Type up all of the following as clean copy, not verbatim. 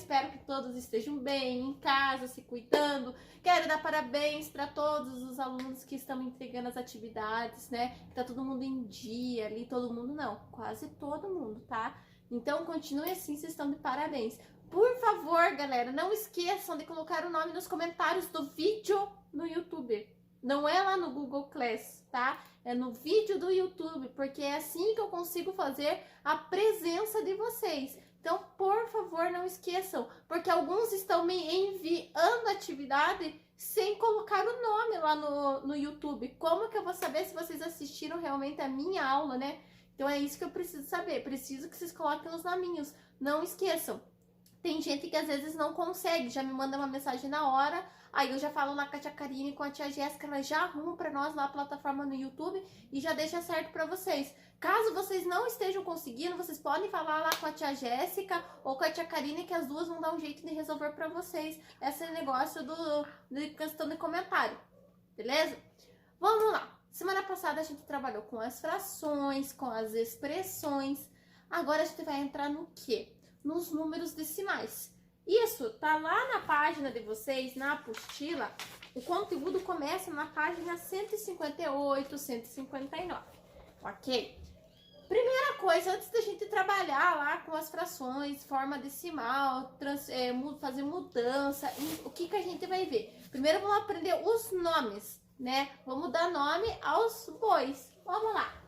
espero que todos estejam bem, em casa, se cuidando. Quero dar parabéns para todos os alunos que estão entregando as atividades, né? Que tá todo mundo em dia ali, todo mundo não, quase todo mundo, tá? Então, continue assim, vocês estão de parabéns. Por favor, galera, não esqueçam de colocar o nome nos comentários do vídeo no YouTube. Não é lá no Google Class, tá? É no vídeo do YouTube, porque é assim que eu consigo fazer a presença de vocês. Então, por favor, não esqueçam, porque alguns estão me enviando atividade sem colocar o nome lá no YouTube. Como que eu vou saber se vocês assistiram realmente a minha aula, né? Então, é isso que eu preciso saber. Preciso que vocês coloquem os nominhos. Não esqueçam. Tem gente que às vezes não consegue, já me manda uma mensagem na hora, aí eu já falo lá com a tia Karine e com a tia Jéssica, ela já arruma pra nós lá a plataforma no YouTube e já deixa certo pra vocês. Caso vocês não estejam conseguindo, vocês podem falar lá com a tia Jéssica ou com a tia Karine, que as duas vão dar um jeito de resolver pra vocês esse negócio de questão de comentário, beleza? Vamos lá! Semana passada a gente trabalhou com as frações, com as expressões, agora a gente vai entrar no quê? Nos números decimais. Isso tá lá na página de vocês, na apostila. O conteúdo começa na página 158, 159, ok? Primeira coisa, antes da gente trabalhar lá com as frações, forma decimal, fazer mudança, o que a gente vai ver? Primeiro vamos aprender os nomes, né? Vamos dar nome aos bois. Vamos lá.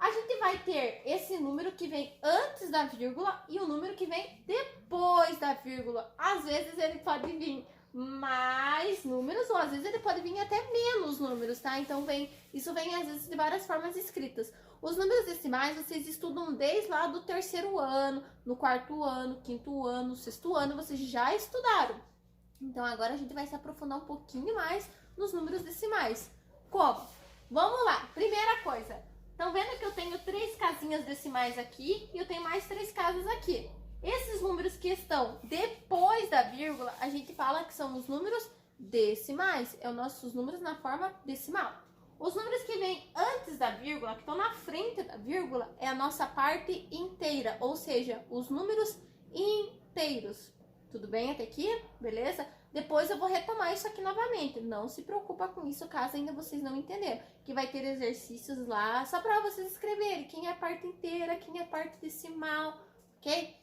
A gente vai ter esse número que vem antes da vírgula e o número que vem depois da vírgula. Às vezes ele pode vir mais números ou às vezes ele pode vir até menos números, tá? Então isso vem às vezes de várias formas escritas. Os números decimais vocês estudam desde lá do terceiro ano, no quarto ano, quinto ano, sexto ano, vocês já estudaram. Então agora a gente vai se aprofundar um pouquinho mais nos números decimais. Como? Vamos lá, primeira coisa. Estão vendo que eu tenho 3 casinhas decimais aqui e eu tenho mais 3 casas aqui. Esses números que estão depois da vírgula, a gente fala que são os números decimais. É os nossos números na forma decimal. Os números que vêm antes da vírgula, que estão na frente da vírgula, é a nossa parte inteira, ou seja, os números inteiros. Tudo bem até aqui? Beleza? Depois eu vou retomar isso aqui novamente. Não se preocupa com isso, caso ainda vocês não entenderam. Que vai ter exercícios lá, só para vocês escreverem quem é a parte inteira, quem é a parte decimal, ok?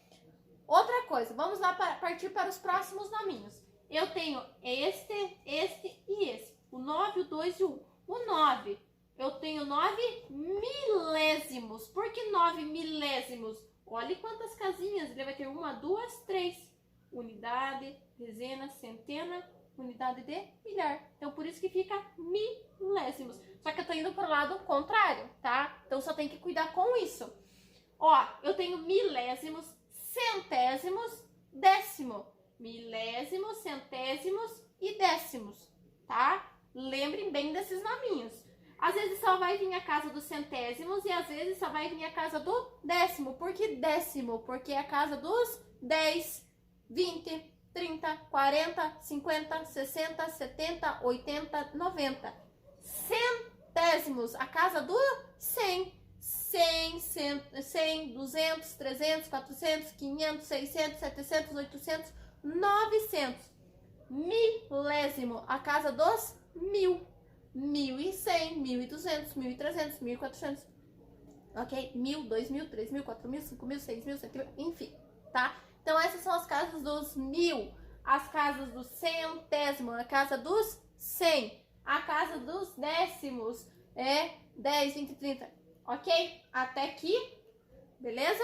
Outra coisa, vamos lá partir para os próximos nominhos. Eu tenho este e esse. O 9, o 2 e o 1. O 9, eu tenho 9 milésimos. Por que 9 milésimos? Olha quantas casinhas. Ele vai ter 1, 2, 3. Unidade, dezena, centena, unidade de milhar. Então, por isso que fica milésimos. Só que eu tô indo pro lado contrário, tá? Então, só tem que cuidar com isso. Ó, eu tenho milésimos, centésimos, décimo. Milésimos, centésimos e décimos, tá? Lembrem bem desses nominhos. Às vezes só vai vir a casa dos centésimos e às vezes só vai vir a casa do décimo. Por que décimo? Porque é a casa dos 10, 20, 30, 40, 50, 60, 70, 80, 90. Centésimos, a casa do 100. 100, 200, 300, 400, 500, 600, 700, 800, 900. Milésimo, a casa dos 1000. 1100, 1200, 1300, 1400. Ok? 1000, 2000, 3000, 4000, 5000, 6000, 7000, enfim, tá? Então, essas são as casas dos 1000, as casas do centésimo, a casa dos 100, a casa dos décimos, 10, 20, 30, ok? Até aqui, beleza?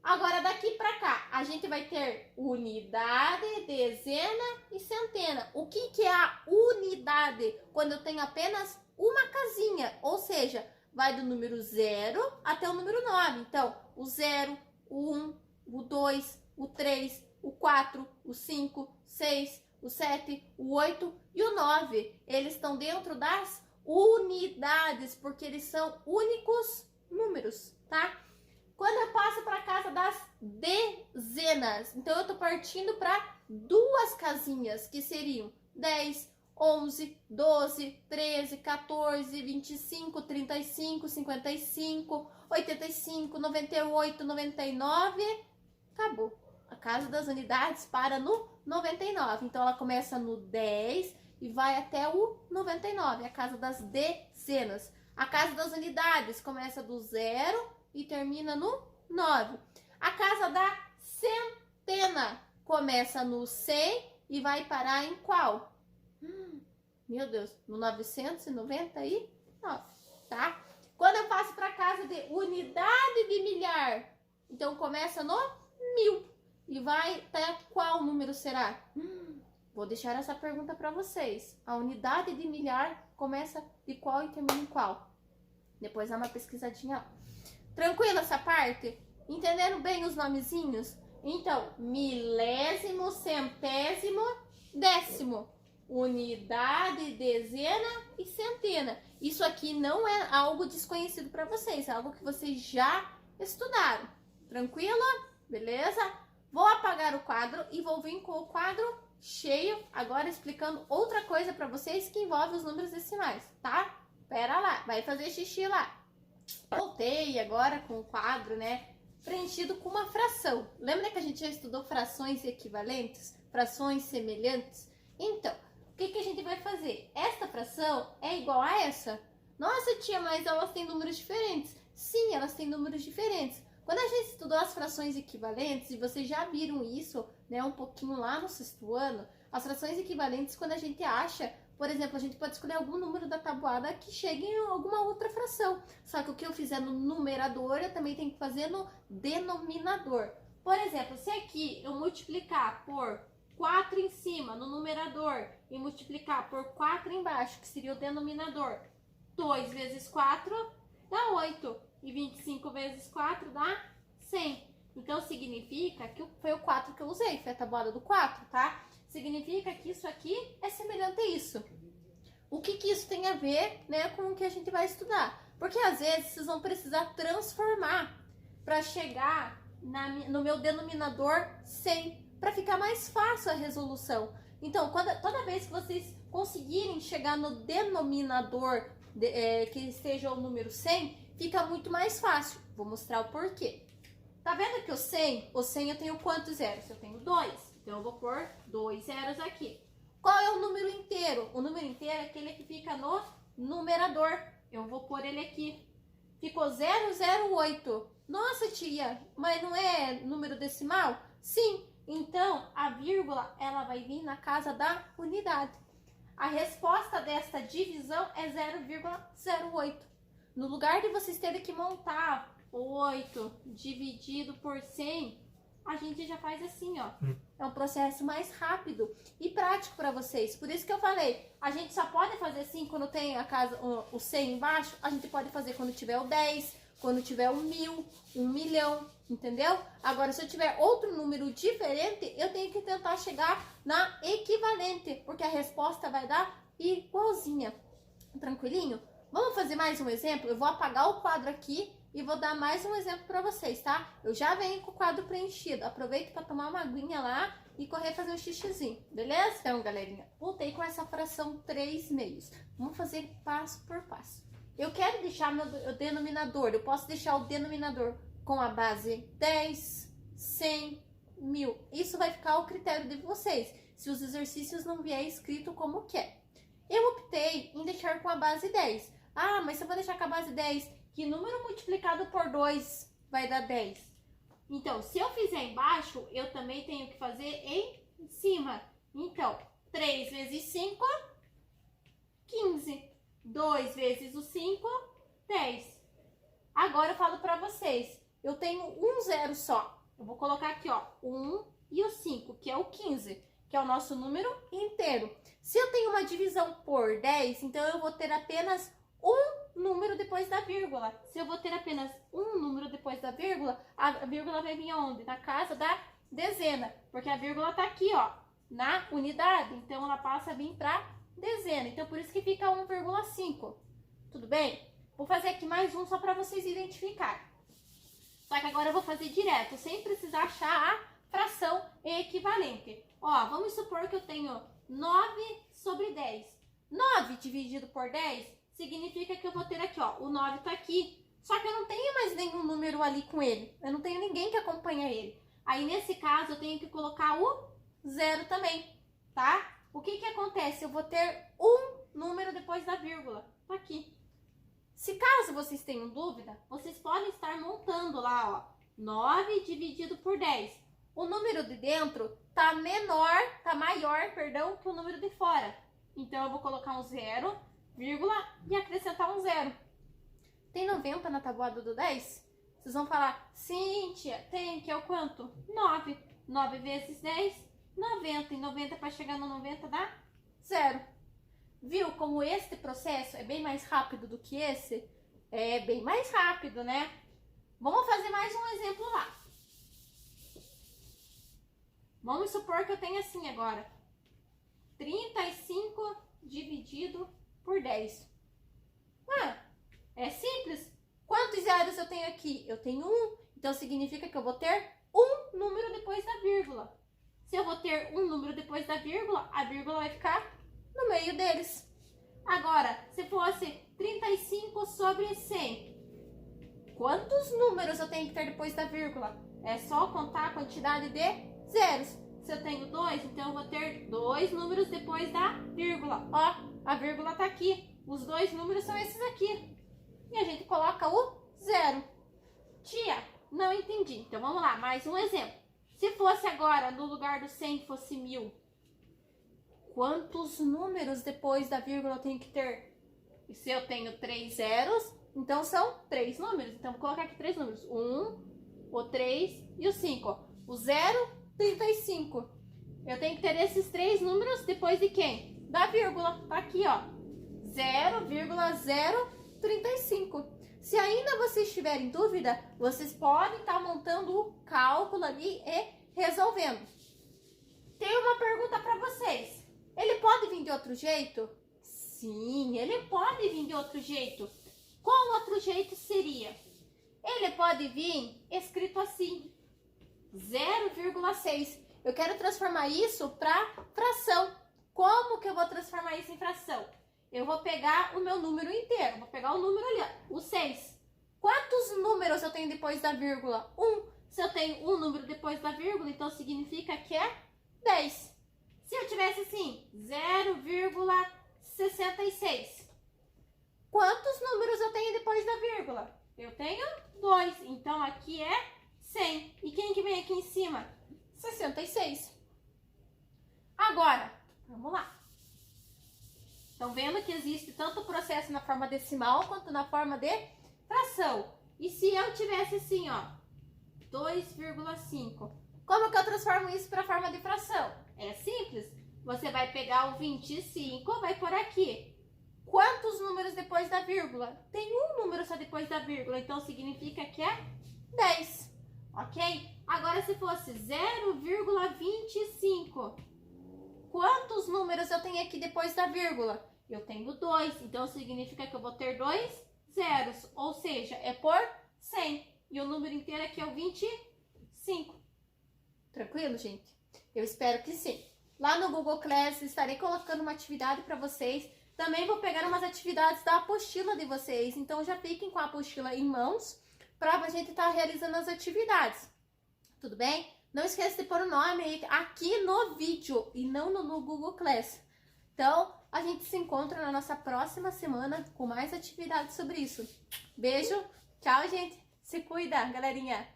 Agora, daqui pra cá, a gente vai ter unidade, dezena e centena. O que é a unidade? Quando eu tenho apenas uma casinha, ou seja, vai do número 0 até o número 9. Então, o 0, o 1, o 2, o 3, o 4, o 5, 6, o 7, o 8 e o 9. Eles estão dentro das unidades, porque eles são únicos números, tá? Quando eu passo para a casa das dezenas, então eu estou partindo para 2 casinhas, que seriam 10, 11, 12, 13, 14, 25, 35, 55, 85, 98, 99, acabou. A casa das unidades para no 99. Então, ela começa no 10 e vai até o 99. A casa das dezenas. A casa das unidades começa do 0 e termina no 9. A casa da centena começa no 100 e vai parar em qual? Meu Deus, no 999, tá? Quando eu passo para a casa de unidade de milhar, então começa no 1000 e vai até qual número será? Vou deixar essa pergunta para vocês. A unidade de milhar começa de qual e termina em qual? Depois dá uma pesquisadinha. Tranquilo essa parte? Entenderam bem os nomezinhos? Então, milésimo, centésimo, décimo. Unidade, dezena e centena. Isso aqui não é algo desconhecido para vocês, é algo que vocês já estudaram. Tranquilo? Beleza? Vou apagar o quadro e vou vir com o quadro cheio, agora explicando outra coisa para vocês que envolve os números decimais, tá? Pera lá, vai fazer xixi lá. Voltei agora com o quadro, né, preenchido com uma fração. Lembra que a gente já estudou frações equivalentes, frações semelhantes? Então, o que a gente vai fazer? Esta fração é igual a essa? Nossa, tia, mas elas têm números diferentes. Sim, elas têm números diferentes. Quando a gente estudou as frações equivalentes, e vocês já viram isso, né, um pouquinho lá no sexto ano, as frações equivalentes, quando a gente acha, por exemplo, a gente pode escolher algum número da tabuada que chegue em alguma outra fração. Só que o que eu fizer no numerador, eu também tenho que fazer no denominador. Por exemplo, se aqui eu multiplicar por 4 em cima, no numerador, e multiplicar por 4 embaixo, que seria o denominador, 2 vezes 4 dá 8. E 25 vezes 4 dá 100. Então, significa que foi o 4 que eu usei, foi a tabuada do 4, tá? Significa que isso aqui é semelhante a isso. O que isso tem a ver, né, com o que a gente vai estudar? Porque, às vezes, vocês vão precisar transformar para chegar no meu denominador 100, para ficar mais fácil a resolução. Então, toda vez que vocês conseguirem chegar no denominador que seja o número 100, fica muito mais fácil. Vou mostrar o porquê. Tá vendo que o 100 eu tenho quantos zeros? Eu tenho 2. Então, eu vou pôr 2 zeros aqui. Qual é o número inteiro? O número inteiro é aquele que fica no numerador. Eu vou pôr ele aqui. Ficou 008. Nossa, tia, mas não é número decimal? Sim. Então, a vírgula, ela vai vir na casa da unidade. A resposta desta divisão é 0,08. No lugar de vocês terem que montar 8 dividido por 100, a gente já faz assim, ó. É um processo mais rápido e prático para vocês. Por isso que eu falei, a gente só pode fazer assim quando tem a casa, o 100 embaixo. A gente pode fazer quando tiver o 10, quando tiver o 1000, 1 milhão, entendeu? Agora, se eu tiver outro número diferente, eu tenho que tentar chegar na equivalente, porque a resposta vai dar igualzinha. Tranquilinho? Vamos fazer mais um exemplo? Eu vou apagar o quadro aqui e vou dar mais um exemplo para vocês, tá? Eu já venho com o quadro preenchido. Aproveito para tomar uma aguinha lá e correr fazer um xixizinho, beleza? Então, galerinha, voltei com essa fração 3/2. Vamos fazer passo por passo. Eu quero deixar meu denominador, eu posso deixar o denominador com a base 10, 100, 1000. Isso vai ficar ao critério de vocês, se os exercícios não vier escrito como quer. Eu optei em deixar com a base 10. Ah, mas se eu vou deixar com a base 10, que número multiplicado por 2 vai dar 10? Então, se eu fizer embaixo, eu também tenho que fazer em cima. Então, 3 vezes 5, 15. 2 vezes o 5, 10. Agora eu falo para vocês, eu tenho um zero só. Eu vou colocar aqui, ó, 1 e o 5, que é o 15, que é o nosso número inteiro. Se eu tenho uma divisão por 10, então eu vou ter apenas um número depois da vírgula. Se eu vou ter apenas um número depois da vírgula, a vírgula vai vir aonde? Na casa da dezena, porque a vírgula tá aqui, ó, na unidade. Então, ela passa a vir para dezena. Então, por isso que fica 1,5. Tudo bem? Vou fazer aqui mais um só para vocês identificarem. Só que agora eu vou fazer direto, sem precisar achar a fração equivalente. Ó, vamos supor que eu tenho 9/10. 9 dividido por 10 significa que eu vou ter aqui, ó, o 9 tá aqui. Só que eu não tenho mais nenhum número ali com ele. Eu não tenho ninguém que acompanha ele. Aí, nesse caso, eu tenho que colocar o 0 também, tá? O que que acontece? Eu vou ter um número depois da vírgula. Tá aqui. Se caso vocês tenham dúvida, vocês podem estar montando lá, ó. 9 dividido por 10. O número de dentro tá maior, perdão, que o número de fora. Então, eu vou colocar um 0, vírgula, e acrescentar um 0. Tem 90 na tabuada do 10? Vocês vão falar, sim, tia, tem, que é o quanto? 9. 9 vezes 10, 90. E 90 para chegar no 90 dá 0. Viu como este processo é bem mais rápido do que esse? É bem mais rápido, né? Vamos fazer mais um exemplo lá. Vamos supor que eu tenho assim agora. 35 dividido por 10. É simples. Quantos zeros eu tenho aqui? Eu tenho 1. Então, significa que eu vou ter um número depois da vírgula. Se eu vou ter um número depois da vírgula, a vírgula vai ficar no meio deles. Agora, se fosse 35 sobre 100, quantos números eu tenho que ter depois da vírgula? É só contar a quantidade de zeros. Se eu tenho 2, então eu vou ter 2 números depois da vírgula. Ó, a vírgula tá aqui. Os 2 números são esses aqui. E a gente coloca o 0. Tia, não entendi. Então, vamos lá, mais um exemplo. Se fosse agora, no lugar do 100, fosse 1000, quantos números depois da vírgula eu tenho que ter? E se eu tenho 3 zeros, então são 3 números. Então, vou colocar aqui 3 números. 1, o 3 e o 5. O 0, 35. Eu tenho que ter esses 3 números depois de quem? Da vírgula. Tá aqui, ó. 0,035. Se ainda vocês tiverem dúvida, vocês podem estar montando o cálculo ali e resolvendo. Tenho uma pergunta para vocês. Ele pode vir de outro jeito? Sim, ele pode vir de outro jeito. Qual outro jeito seria? Ele pode vir escrito assim, 0,6. Eu quero transformar isso para fração. Como que eu vou transformar isso em fração? Eu vou pegar o meu número inteiro. Vou pegar o número ali, ó, o 6. Quantos números eu tenho depois da vírgula? 1. Se eu tenho um número depois da vírgula, então significa que é 10. Se eu tivesse assim, 0,66. Quantos números eu tenho depois da vírgula? Eu tenho 2. Então, aqui é 100. E quem que vem aqui em cima? 66. Agora, vamos lá. Estão vendo que existe tanto o processo na forma decimal quanto na forma de fração. E se eu tivesse assim, ó, 2,5. Como que eu transformo isso para a forma de fração? É simples. Você vai pegar o 25, vai por aqui. Quantos números depois da vírgula? Tem um número só depois da vírgula, então significa que é 10. Ok? Agora, se fosse 0,25. Quantos números eu tenho aqui depois da vírgula? Eu tenho 2, então significa que eu vou ter 2 zeros, ou seja, é por 100. E o número inteiro aqui é o 25. Tranquilo, gente? Eu espero que sim. Lá no Google Class estarei colocando uma atividade para vocês. Também vou pegar umas atividades da apostila de vocês, então já fiquem com a apostila em mãos para a gente estar realizando as atividades. Tudo bem? Não esqueça de pôr o nome aqui no vídeo e não no Google Class. Então, a gente se encontra na nossa próxima semana com mais atividades sobre isso. Beijo, tchau, gente. Se cuida, galerinha.